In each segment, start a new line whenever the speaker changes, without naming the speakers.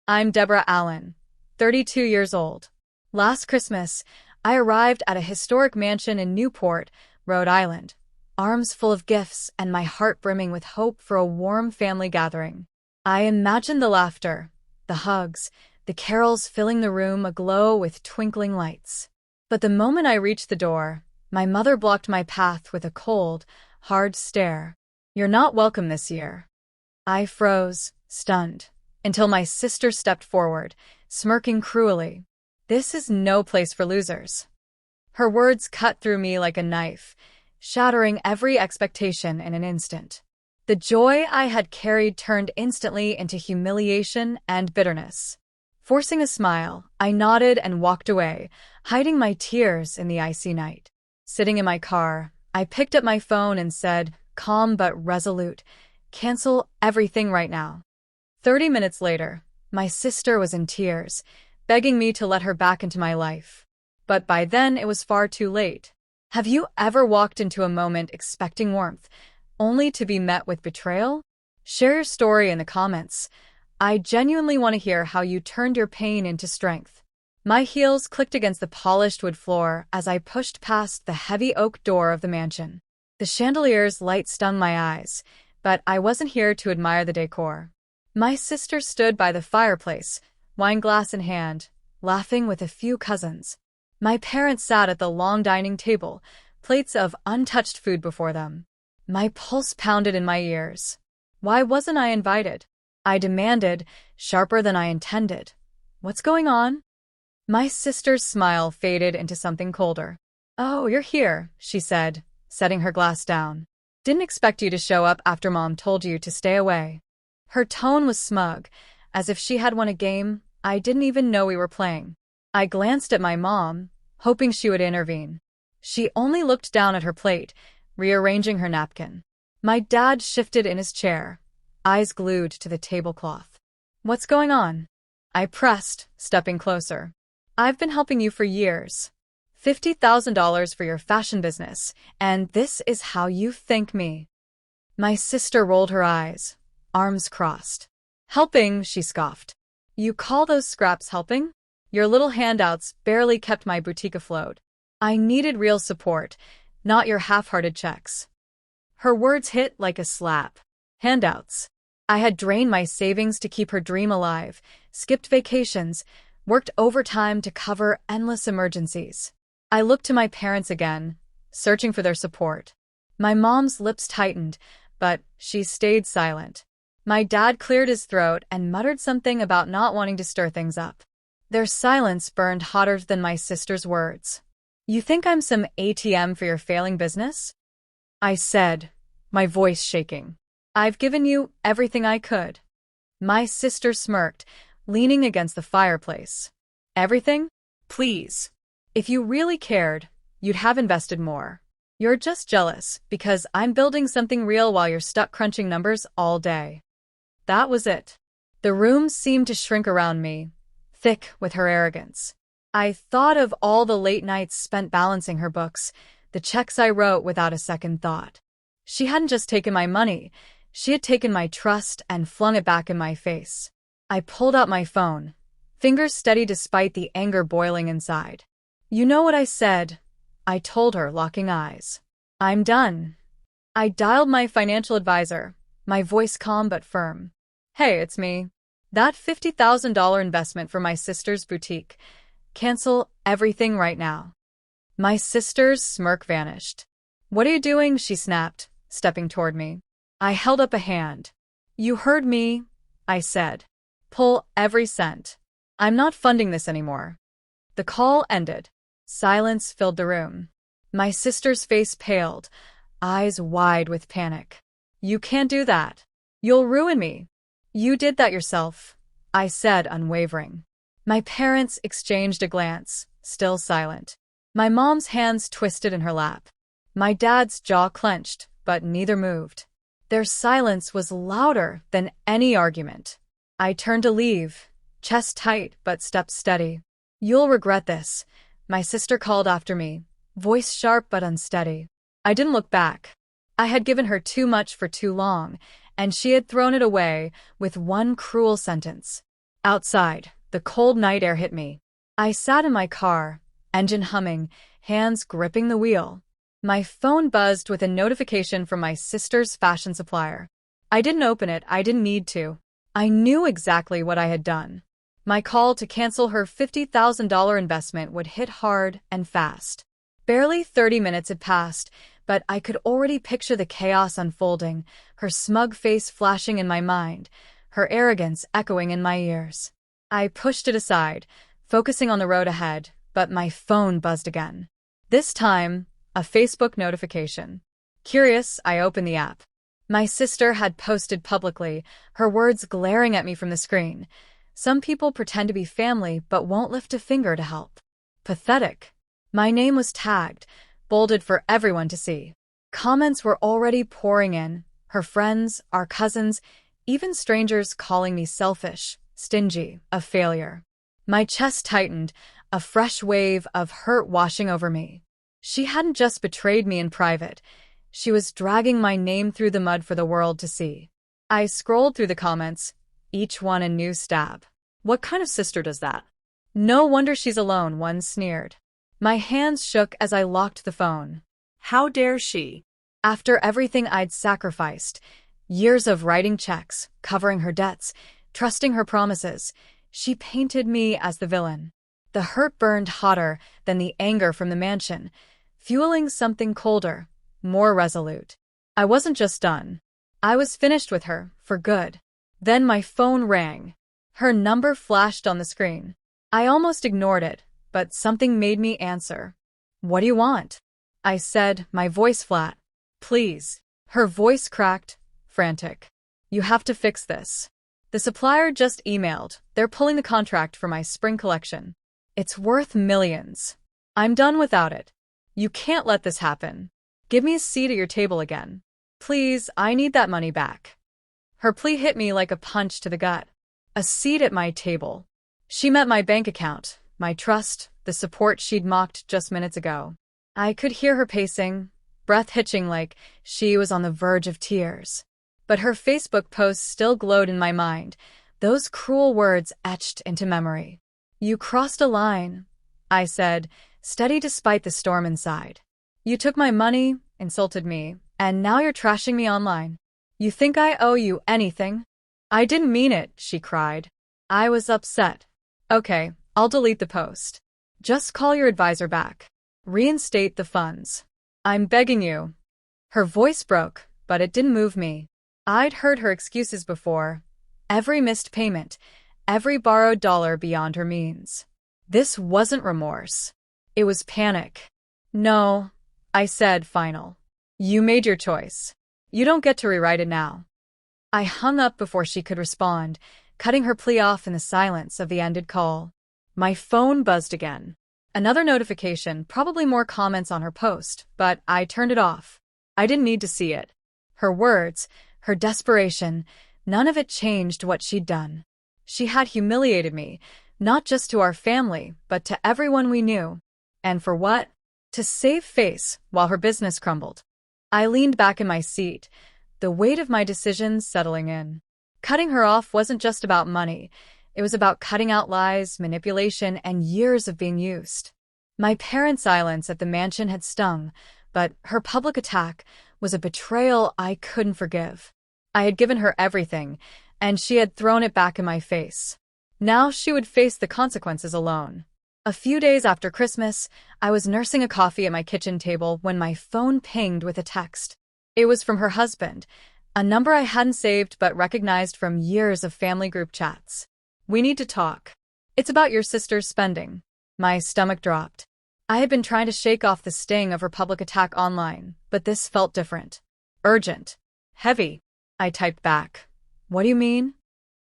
I'm Deborah Allen, 32 years old. Last Christmas, I arrived at a historic mansion in Newport, Rhode Island, arms full of gifts and my heart brimming with hope for a warm family gathering. I imagined the laughter, the hugs, the carols filling the room aglow with twinkling lights. But the moment I reached the door, my mother blocked my path with a cold, hard stare. "You're not welcome this year." I froze, stunned, until my sister stepped forward, smirking cruelly. "This is no place for losers." Her words cut through me like a knife, shattering every expectation in an instant. The joy I had carried turned instantly into humiliation and bitterness. Forcing a smile, I nodded and walked away, hiding my tears in the icy night. Sitting in my car, I picked up my phone and said, calm but resolute, "Cancel everything right now." 30 minutes later, my sister was in tears, begging me to let her back into my life. But by then it was far too late. Have you ever walked into a moment expecting warmth, only to be met with betrayal? Share your story in the comments. I genuinely want to hear how you turned your pain into strength. My heels clicked against the polished wood floor as I pushed past the heavy oak door of the mansion. The chandelier's light stung my eyes, but I wasn't here to admire the decor. My sister stood by the fireplace, wine glass in hand, laughing with a few cousins. My parents sat at the long dining table, plates of untouched food before them. My pulse pounded in my ears. Why wasn't I invited? I demanded, sharper than I intended. "What's going on?" My sister's smile faded into something colder. "Oh, you're here," she said, setting her glass down. "Didn't expect you to show up after Mom told you to stay away." Her tone was smug, as if she had won a game I didn't even know we were playing. I glanced at my mom, hoping she would intervene. She only looked down at her plate, rearranging her napkin. My dad shifted in his chair, eyes glued to the tablecloth. "What's going on?" I pressed, stepping closer. "I've been helping you for years. $50,000 for your fashion business, and this is how you thank me." My sister rolled her eyes, arms crossed. "Helping," she scoffed. "You call those scraps helping? Your little handouts barely kept my boutique afloat. I needed real support, not your half-hearted checks." Her words hit like a slap. Handouts. I had drained my savings to keep her dream alive, skipped vacations, worked overtime to cover endless emergencies. I looked to my parents again, searching for their support. My mom's lips tightened, but she stayed silent. My dad cleared his throat and muttered something about not wanting to stir things up. Their silence burned hotter than my sister's words. "You think I'm some ATM for your failing business?" I said, my voice shaking. "I've given you everything I could." My sister smirked, leaning against the fireplace. "Everything? Please. If you really cared, you'd have invested more. You're just jealous because I'm building something real while you're stuck crunching numbers all day." That was it. The room seemed to shrink around me, thick with her arrogance. I thought of all the late nights spent balancing her books, the checks I wrote without a second thought. She hadn't just taken my money, she had taken my trust and flung it back in my face. I pulled out my phone, fingers steady despite the anger boiling inside. "You know what I said," I told her, locking eyes. "I'm done." I dialed my financial advisor, my voice calm but firm. "Hey, it's me. That $50,000 investment for my sister's boutique. Cancel everything right now." My sister's smirk vanished. "What are you doing?" she snapped, stepping toward me. I held up a hand. "You heard me," I said. "Pull every cent. I'm not funding this anymore." The call ended. Silence filled the room. My sister's face paled, eyes wide with panic. "You can't do that. You'll ruin me." "You did that yourself," I said, unwavering. My parents exchanged a glance, still silent. My mom's hands twisted in her lap. My dad's jaw clenched, but neither moved. Their silence was louder than any argument. I turned to leave, chest tight but steps steady. "You'll regret this," my sister called after me, voice sharp but unsteady. I didn't look back. I had given her too much for too long, and she had thrown it away with one cruel sentence. Outside, the cold night air hit me. I sat in my car, engine humming, hands gripping the wheel. My phone buzzed with a notification from my sister's fashion supplier. I didn't open it, I didn't need to. I knew exactly what I had done. My call to cancel her $50,000 investment would hit hard and fast. Barely 30 minutes had passed, but I could already picture the chaos unfolding, her smug face flashing in my mind, her arrogance echoing in my ears. I pushed it aside, focusing on the road ahead, but my phone buzzed again. This time, a Facebook notification. Curious, I opened the app. My sister had posted publicly, her words glaring at me from the screen. Some people pretend to be family but won't lift a finger to help. Pathetic. My name was tagged, bolded for everyone to see. Comments were already pouring in, her friends, our cousins, even strangers calling me selfish, stingy, a failure. My chest tightened, a fresh wave of hurt washing over me. She hadn't just betrayed me in private. She was dragging my name through the mud for the world to see. I scrolled through the comments, each one a new stab. What kind of sister does that? No wonder she's alone, one sneered. My hands shook as I locked the phone. How dare she? After everything I'd sacrificed, years of writing checks, covering her debts, trusting her promises, she painted me as the villain. The hurt burned hotter than the anger from the mansion, fueling something colder, more resolute. I wasn't just done. I was finished with her, for good. Then my phone rang. Her number flashed on the screen. I almost ignored it, but something made me answer. What do you want? I said, my voice flat. Please. Her voice cracked, frantic. You have to fix this. The supplier just emailed. They're pulling the contract for my spring collection. It's worth millions. I'm done without it. You can't let this happen. Give me a seat at your table again. Please, I need that money back. Her plea hit me like a punch to the gut. A seat at my table. She meant my bank account, my trust, the support she'd mocked just minutes ago. I could hear her pacing, breath hitching like she was on the verge of tears. But her Facebook post still glowed in my mind, those cruel words etched into memory. You crossed a line, I said, steady despite the storm inside. You took my money, insulted me, and now you're trashing me online. You think I owe you anything? I didn't mean it, she cried. I was upset. Okay, I'll delete the post. Just call your advisor back. Reinstate the funds. I'm begging you. Her voice broke, but it didn't move me. I'd heard her excuses before. Every missed payment, every borrowed dollar beyond her means. This wasn't remorse. It was panic. No, I said, final. You made your choice. You don't get to rewrite it now. I hung up before she could respond, cutting her plea off in the silence of the ended call. My phone buzzed again. Another notification, probably more comments on her post, but I turned it off. I didn't need to see it. Her words, her desperation, none of it changed what she'd done. She had humiliated me, not just to our family, but to everyone we knew. And for what? To save face while her business crumbled. I leaned back in my seat, the weight of my decisions settling in. Cutting her off wasn't just about money. It was about cutting out lies, manipulation, and years of being used. My parents' silence at the mansion had stung, but her public attack was a betrayal I couldn't forgive. I had given her everything, and she had thrown it back in my face. Now she would face the consequences alone. A few days after Christmas, I was nursing a coffee at my kitchen table when my phone pinged with a text. It was from her husband, a number I hadn't saved but recognized from years of family group chats. We need to talk. It's about your sister's spending. My stomach dropped. I had been trying to shake off the sting of her public attack online, but this felt different. Urgent. Heavy. I typed back. What do you mean?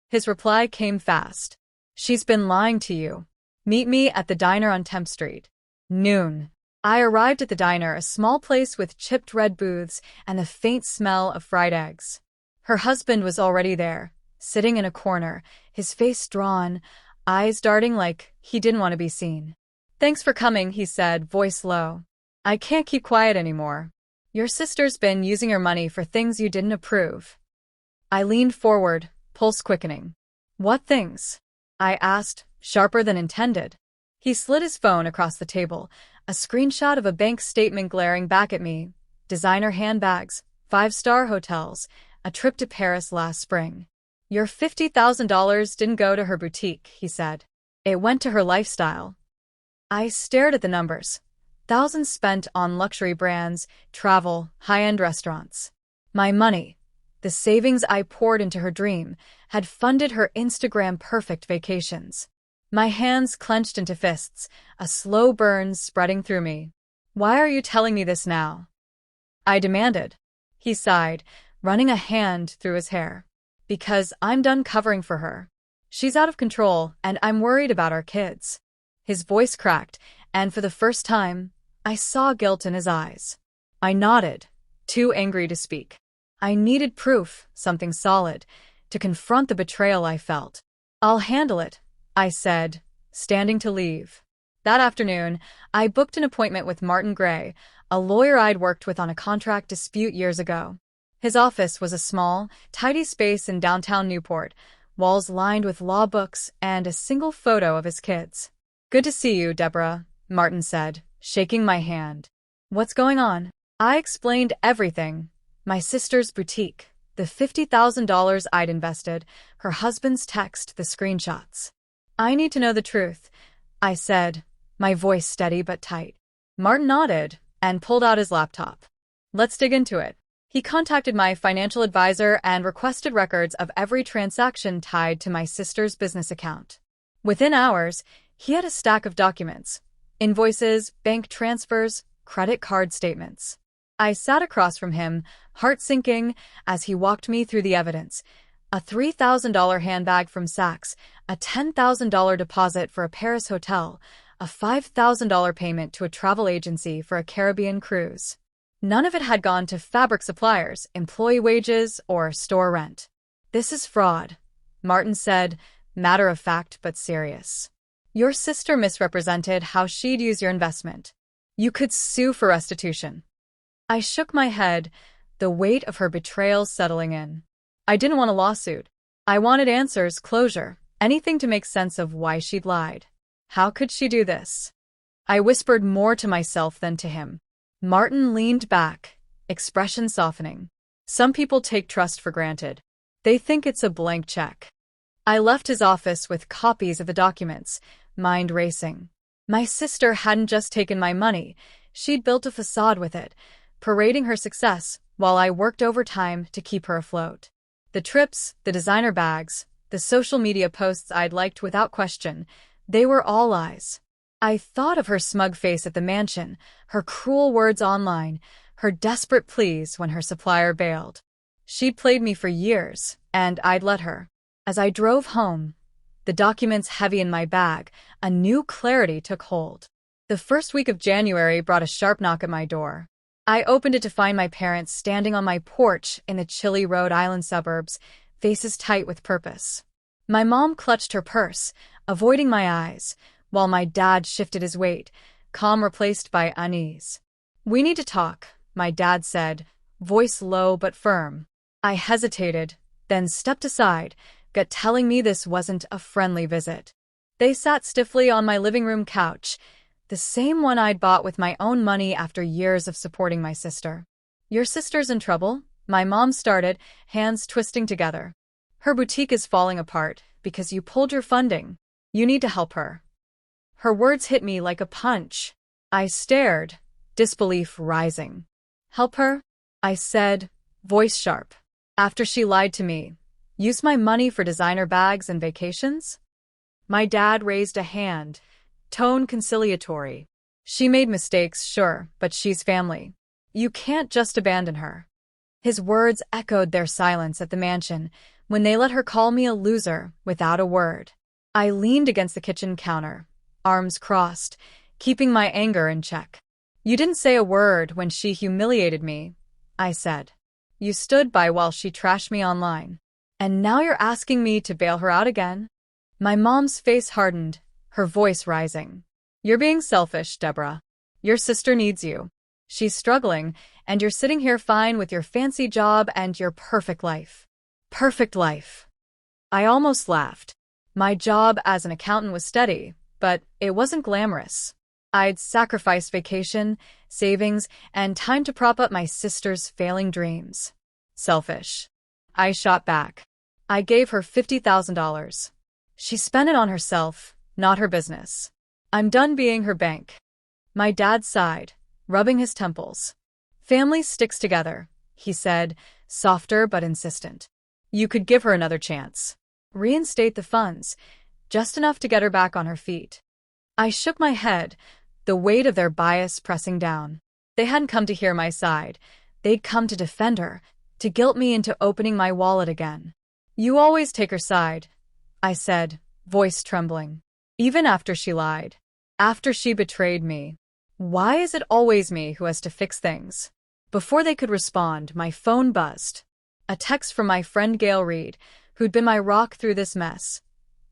His reply came fast. She's been lying to you. Meet me at the diner on 10th Street. Noon. I arrived at the diner, a small place with chipped red booths and the faint smell of fried eggs. Her husband was already there, sitting in a corner, his face drawn, eyes darting like he didn't want to be seen. Thanks for coming, he said, voice low. I can't keep quiet anymore. Your sister's been using your money for things you didn't approve. I leaned forward, pulse quickening. What things? I asked, sharper than intended. He slid his phone across the table, a screenshot of a bank statement glaring back at me. Designer handbags, five-star hotels, a trip to Paris last spring. Your $50,000 didn't go to her boutique, he said. It went to her lifestyle. I stared at the numbers. Thousands spent on luxury brands, travel, high-end restaurants. My money, the savings I poured into her dream, had funded her Instagram-perfect vacations. My hands clenched into fists, a slow burn spreading through me. Why are you telling me this now? I demanded. He sighed, running a hand through his hair. Because I'm done covering for her. She's out of control, and I'm worried about our kids. His voice cracked, and for the first time, I saw guilt in his eyes. I nodded, too angry to speak. I needed proof, something solid, to confront the betrayal I felt. I'll handle it, I said, standing to leave. That afternoon, I booked an appointment with Martin Gray, a lawyer I'd worked with on a contract dispute years ago. His office was a small, tidy space in downtown Newport, walls lined with law books and a single photo of his kids. Good to see you, Deborah, Martin said, shaking my hand. What's going on? I explained everything. My sister's boutique, the $50,000 I'd invested, her husband's text, the screenshots. I need to know the truth, I said, my voice steady but tight. Martin nodded and pulled out his laptop. Let's dig into it. He contacted my financial advisor and requested records of every transaction tied to my sister's business account. Within hours, he had a stack of documents, invoices, bank transfers, credit card statements. I sat across from him, heart sinking, as he walked me through the evidence. A $3,000 handbag from Saks, a $10,000 deposit for a Paris hotel, a $5,000 payment to a travel agency for a Caribbean cruise. None of it had gone to fabric suppliers, employee wages, or store rent. This is fraud, Martin said, matter of fact but serious. Your sister misrepresented how she'd use your investment. You could sue for restitution. I shook my head, the weight of her betrayal settling in. I didn't want a lawsuit. I wanted answers, closure, anything to make sense of why she'd lied. How could she do this? I whispered more to myself than to him. Martin leaned back, expression softening. Some people take trust for granted. They think it's a blank check. I left his office with copies of the documents, mind racing. My sister hadn't just taken my money, she'd built a facade with it, parading her success while I worked overtime to keep her afloat. The trips, the designer bags, the social media posts I'd liked without question, they were all lies. I thought of her smug face at the mansion, her cruel words online, her desperate pleas when her supplier bailed. She'd played me for years, and I'd let her. As I drove home, the documents heavy in my bag, a new clarity took hold. The first week of January brought a sharp knock at my door. I opened it to find my parents standing on my porch in the chilly Rhode Island suburbs, faces tight with purpose. My mom clutched her purse, avoiding my eyes, while my dad shifted his weight, calm replaced by unease. We need to talk, my dad said, voice low but firm. I hesitated, then stepped aside, gut telling me this wasn't a friendly visit. They sat stiffly on my living room couch, the same one I'd bought with my own money after years of supporting my sister. Your sister's in trouble, my mom started, hands twisting together. Her boutique is falling apart because you pulled your funding. You need to help her. Her words hit me like a punch. I stared, disbelief rising. Help her? I said, voice sharp. After she lied to me. Use my money for designer bags and vacations? My dad raised a hand, tone conciliatory. She made mistakes, sure, but she's family. You can't just abandon her. His words echoed their silence at the mansion when they let her call me a loser without a word. I leaned against the kitchen counter, arms crossed, keeping my anger in check. You didn't say a word when she humiliated me, I said. You stood by while she trashed me online. And now you're asking me to bail her out again? My mom's face hardened, her voice rising. You're being selfish, Deborah. Your sister needs you. She's struggling, and you're sitting here fine with your fancy job and your perfect life. Perfect life. I almost laughed. My job as an accountant was steady, but it wasn't glamorous. I'd sacrificed vacation, savings, and time to prop up my sister's failing dreams. Selfish. I shot back. I gave her $50,000. She spent it on herself, not her business. I'm done being her bank. My dad sighed, rubbing his temples. Family sticks together, he said, softer but insistent. You could give her another chance. Reinstate the funds, just enough to get her back on her feet. I shook my head, the weight of their bias pressing down. They hadn't come to hear my side. They'd come to defend her, to guilt me into opening my wallet again. You always take her side, I said, voice trembling. Even after she lied. After she betrayed me. Why is it always me who has to fix things? Before they could respond, my phone buzzed. A text from my friend Gail Reed, who'd been my rock through this mess.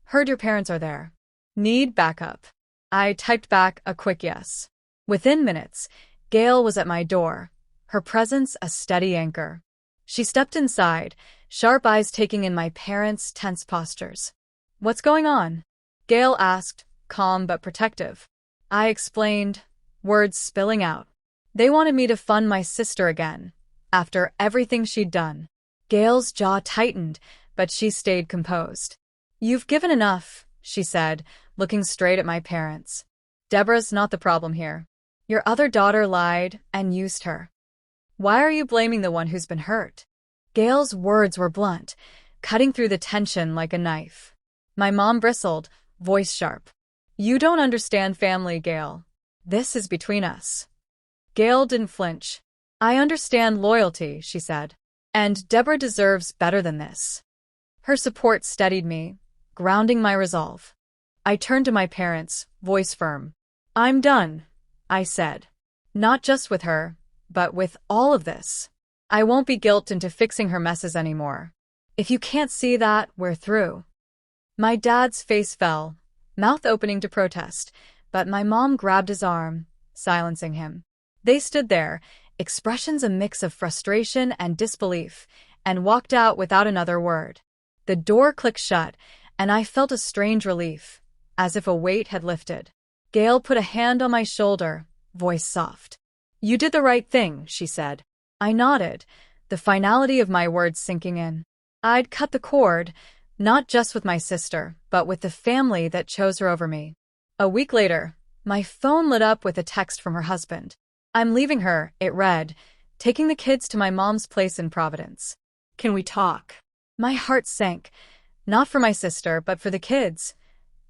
Heard your parents are there. Need backup. I typed back a quick yes. Within minutes, Gail was at my door, her presence a steady anchor. She stepped inside, sharp eyes taking in my parents' tense postures. What's going on? Gail asked, calm but protective. I explained, words spilling out. They wanted me to fund my sister again, after everything she'd done. Gail's jaw tightened, but she stayed composed. You've given enough, she said, looking straight at my parents. Deborah's not the problem here. Your other daughter lied and used her. Why are you blaming the one who's been hurt? Gail's words were blunt, cutting through the tension like a knife. My mom bristled, voice sharp. You don't understand family, Gail. This is between us. Gail didn't flinch. I understand loyalty, she said. And Deborah deserves better than this. Her support steadied me, grounding my resolve. I turned to my parents, voice firm. I'm done, I said. Not just with her, but with all of this. I won't be guilted into fixing her messes anymore. If you can't see that, we're through. My dad's face fell, mouth opening to protest, but my mom grabbed his arm, silencing him. They stood there, expressions a mix of frustration and disbelief, and walked out without another word. The door clicked shut, and I felt a strange relief, as if a weight had lifted. Gail put a hand on my shoulder, voice soft. You did the right thing, she said. I nodded, the finality of my words sinking in. I'd cut the cord, not just with my sister, but with the family that chose her over me. A week later, my phone lit up with a text from her husband. I'm leaving her, it read, taking the kids to my mom's place in Providence. Can we talk? My heart sank, not for my sister, but for the kids.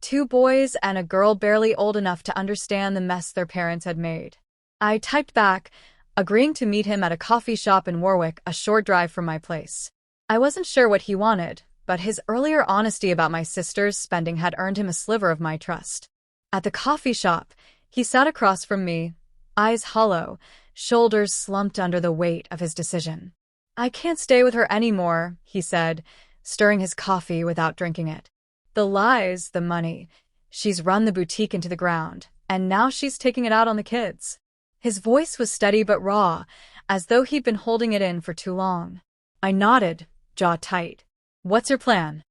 2 boys and a girl barely old enough to understand the mess their parents had made. I typed back, agreeing to meet him at a coffee shop in Warwick, a short drive from my place. I wasn't sure what he wanted, but his earlier honesty about my sister's spending had earned him a sliver of my trust. At the coffee shop, he sat across from me, eyes hollow, shoulders slumped under the weight of his decision. I can't stay with her anymore, he said, stirring his coffee without drinking it. The lies, the money. She's run the boutique into the ground, and now she's taking it out on the kids. His voice was steady but raw, as though he'd been holding it in for too long. I nodded, jaw tight. What's your plan?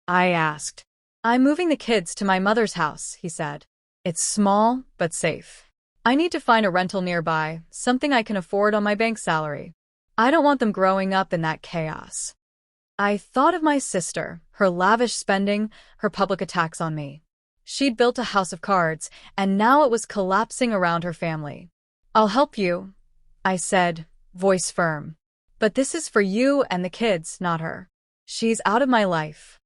I asked. I'm moving the kids to my mother's house, he said. It's small, but safe. I need to find a rental nearby, something I can afford on my bank salary. I don't want them growing up in that chaos. I thought of my sister, her lavish spending, her public attacks on me. She'd built a house of cards, and now it was collapsing around her family. I'll help you, I said, voice firm. But this is for you and the kids, not her. She's out of my life.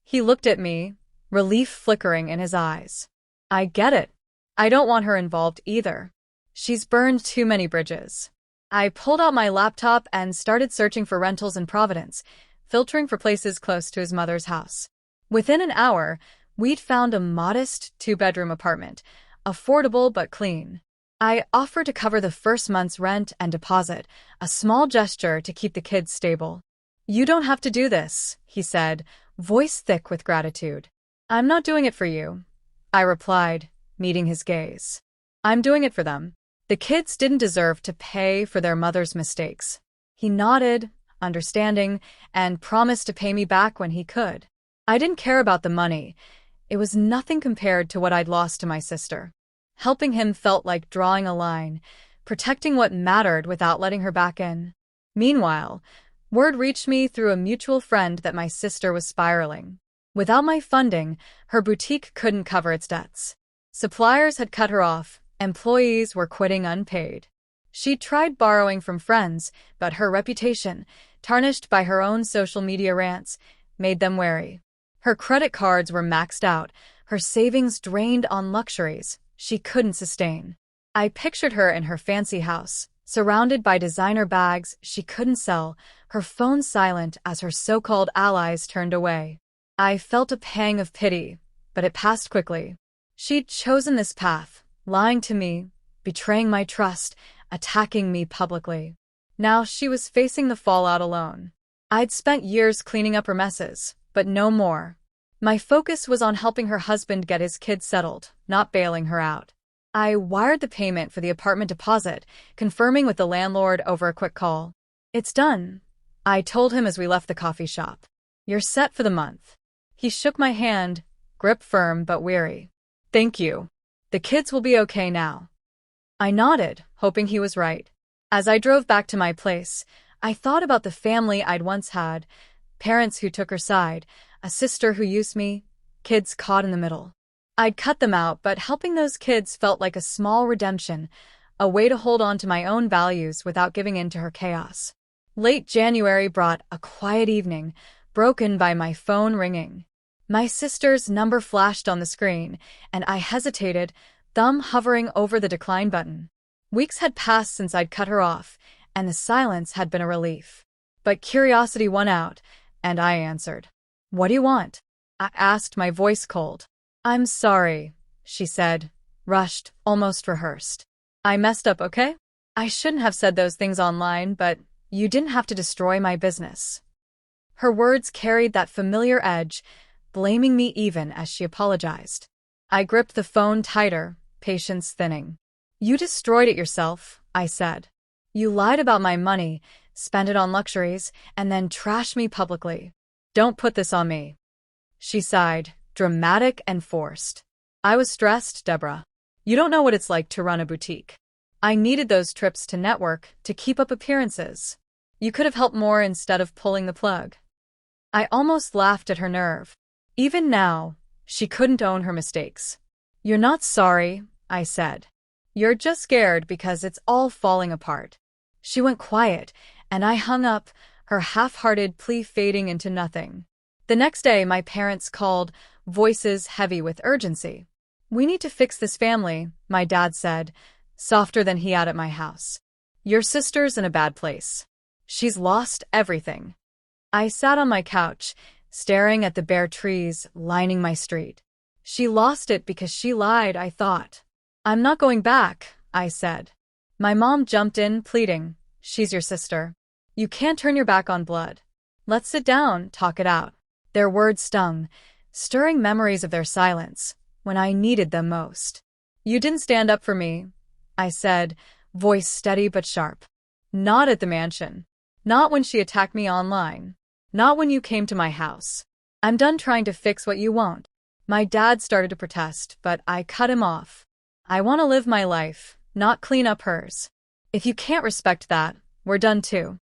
He looked at me, relief flickering in his eyes. I get it. I don't want her involved either. She's burned too many bridges. I pulled out my laptop and started searching for rentals in Providence, filtering for places close to his mother's house. Within an hour, we'd found a modest 2-bedroom apartment, affordable but clean. I offered to cover the first month's rent and deposit, a small gesture to keep the kids stable. You don't have to do this, he said, voice thick with gratitude. I'm not doing it for you, I replied, meeting his gaze. I'm doing it for them. The kids didn't deserve to pay for their mother's mistakes. He nodded, understanding, and promised to pay me back when he could. I didn't care about the money. It was nothing compared to what I'd lost to my sister. Helping him felt like drawing a line, protecting what mattered without letting her back in. Meanwhile, word reached me through a mutual friend that my sister was spiraling. Without my funding, her boutique couldn't cover its debts. Suppliers had cut her off, employees were quitting unpaid. She'd tried borrowing from friends, but her reputation, tarnished by her own social media rants, made them wary. Her credit cards were maxed out, her savings drained on luxuries she couldn't sustain. I pictured her in her fancy house, surrounded by designer bags she couldn't sell, her phone silent as her so-called allies turned away. I felt a pang of pity, but it passed quickly. She'd chosen this path, lying to me, betraying my trust, attacking me publicly. Now she was facing the fallout alone. I'd spent years cleaning up her messes, but no more. My focus was on helping her husband get his kids settled, not bailing her out. I wired the payment for the apartment deposit, confirming with the landlord over a quick call. "It's done," I told him as we left the coffee shop. "You're set for the month." He shook my hand, grip firm but weary. "Thank you. The kids will be okay now." I nodded, hoping he was right. As I drove back to my place, I thought about the family I'd once had, parents who took her side, a sister who used me, kids caught in the middle. I'd cut them out, but helping those kids felt like a small redemption, a way to hold on to my own values without giving in to her chaos. Late January brought a quiet evening, broken by my phone ringing. My sister's number flashed on the screen, and I hesitated, thumb hovering over the decline button. Weeks had passed since I'd cut her off, and the silence had been a relief. But curiosity won out, and I answered. "What do you want?" I asked, my voice cold. "I'm sorry," she said, rushed, almost rehearsed. "I messed up, okay? I shouldn't have said those things online, but you didn't have to destroy my business." Her words carried that familiar edge, blaming me even as she apologized. I gripped the phone tighter, patience thinning. "You destroyed it yourself," I said. "You lied about my money, spent it on luxuries, and then trashed me publicly. Don't put this on me." She sighed, dramatic and forced. "I was stressed, Deborah. You don't know what it's like to run a boutique. I needed those trips to network, to keep up appearances. You could have helped more instead of pulling the plug." I almost laughed at her nerve. Even now, she couldn't own her mistakes. "You're not sorry," I said. "You're just scared because it's all falling apart." She went quiet, and I hung up, her half-hearted plea fading into nothing. The next day, my parents called, voices heavy with urgency. "We need to fix this family," my dad said, softer than he had at my house. "Your sister's in a bad place. She's lost everything." I sat on my couch, staring at the bare trees lining my street. "She lost it because she lied," I thought. "I'm not going back," I said. My mom jumped in, pleading, "She's your sister. You can't turn your back on blood. Let's sit down, talk it out." Their words stung, stirring memories of their silence, when I needed them most. "You didn't stand up for me," I said, voice steady but sharp. "Not at the mansion. Not when she attacked me online. Not when you came to my house. I'm done trying to fix what you won't." My dad started to protest, but I cut him off. "I want to live my life, not clean up hers. If you can't respect that, we're done too."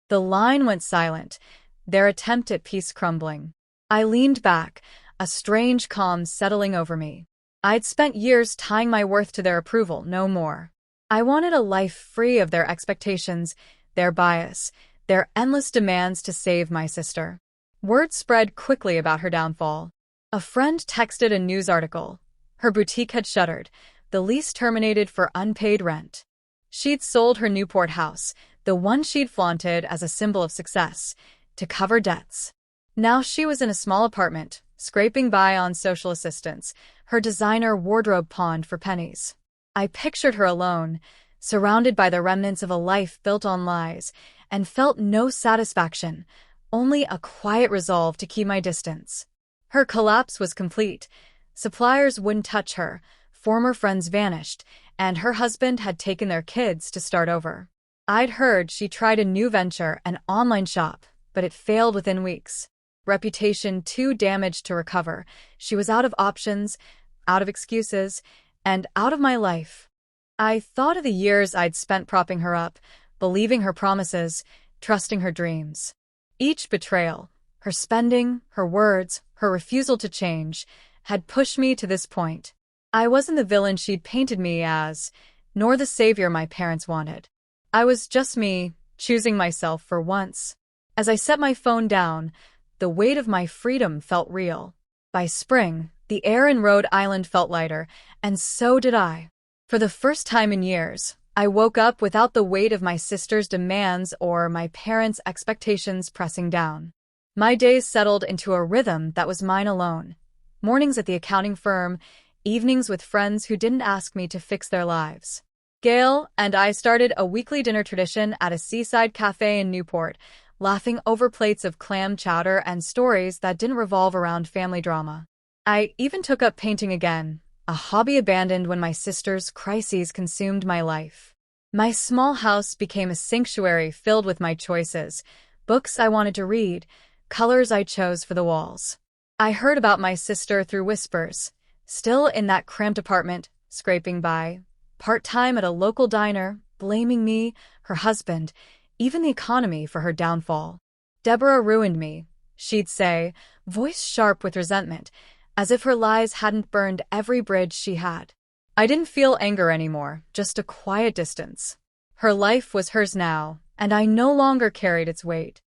The line went silent, their attempt at peace crumbling. I leaned back, a strange calm settling over me. I'd spent years tying my worth to their approval, no more. I wanted a life free of their expectations, their bias, their endless demands to save my sister. Word spread quickly about her downfall. A friend texted a news article. Her boutique had shuttered, the lease terminated for unpaid rent. She'd sold her Newport house, the one she'd flaunted as a symbol of success, to cover debts. Now she was in a small apartment, scraping by on social assistance, her designer wardrobe pawned for pennies. I pictured her alone, surrounded by the remnants of a life built on lies, and felt no satisfaction, only a quiet resolve to keep my distance. Her collapse was complete. Suppliers wouldn't touch her, former friends vanished, and her husband had taken their kids to start over. I'd heard she tried a new venture, an online shop, but it failed within weeks. reputation too damaged to recover. She was out of options, out of excuses, and out of my life. I thought of the years I'd spent propping her up, believing her promises, trusting her dreams. Each betrayal, her spending, her words, her refusal to change, had pushed me to this point. I wasn't the villain she'd painted me as, nor the savior my parents wanted. I was just me, choosing myself for once. As I set my phone down, the weight of my freedom felt real. By spring, the air in Rhode Island felt lighter, and so did I. For the first time in years, I woke up without the weight of my sister's demands or my parents' expectations pressing down. My days settled into a rhythm that was mine alone. Mornings at the accounting firm, evenings with friends who didn't ask me to fix their lives. Gail and I started a weekly dinner tradition at a seaside cafe in Newport, laughing over plates of clam chowder and stories that didn't revolve around family drama. I even took up painting again, a hobby abandoned when my sister's crises consumed my life. My small house became a sanctuary filled with my choices, books I wanted to read, colors I chose for the walls. I heard about my sister through whispers, still in that cramped apartment, scraping by, part-time at a local diner, blaming me, her husband, even the economy for her downfall. "Deborah ruined me," she'd say, voice sharp with resentment, as if her lies hadn't burned every bridge she had. I didn't feel anger anymore, just a quiet distance. Her life was hers now, and I no longer carried its weight.